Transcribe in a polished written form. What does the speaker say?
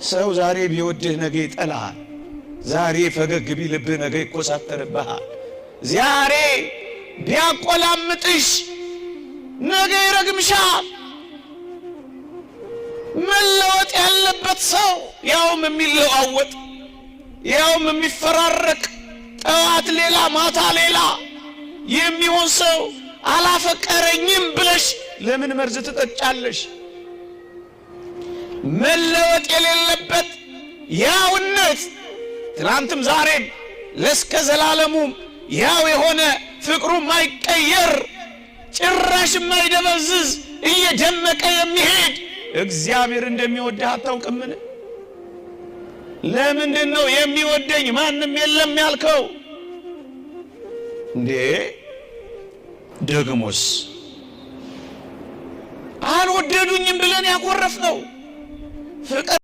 ሰው ዛሬ ቢወድህ ነገ ይጠላሃል። ዛሬ ፈገግ ቢልብህ ነገ ይኮሳተርብሃል። ዛሬ ቢያቆላምጥሽ ነገ ይረግምሻል። መለወጥ ያለበት ሰው ያውም የሚለዋወጥ ያውም የሚፈራረቅ ጠዋት ሌላ ማታ ሌላ የሚሆን ሰው አላፈቀረኝም ብለሽ ለምን መርዝ ትጠጫለሽ? መለወጥ የሌለበት ያውነት ትላንትም ዛሬም ለስከ ዘላለሙም ያው የሆነ ፍቅሩ ማይቀየር ጭራሽ ማይደበዝዝ እየደመቀ የሚሄድ እግዚአብሔር እንደሚወድህ አታውቅምን? ለምንድን ነው የሚወደኝ ማንም የለም ያልከው እንዴ? ደግሞስ አልወደዱኝም ብለን ያኮረፍነው ፍቅር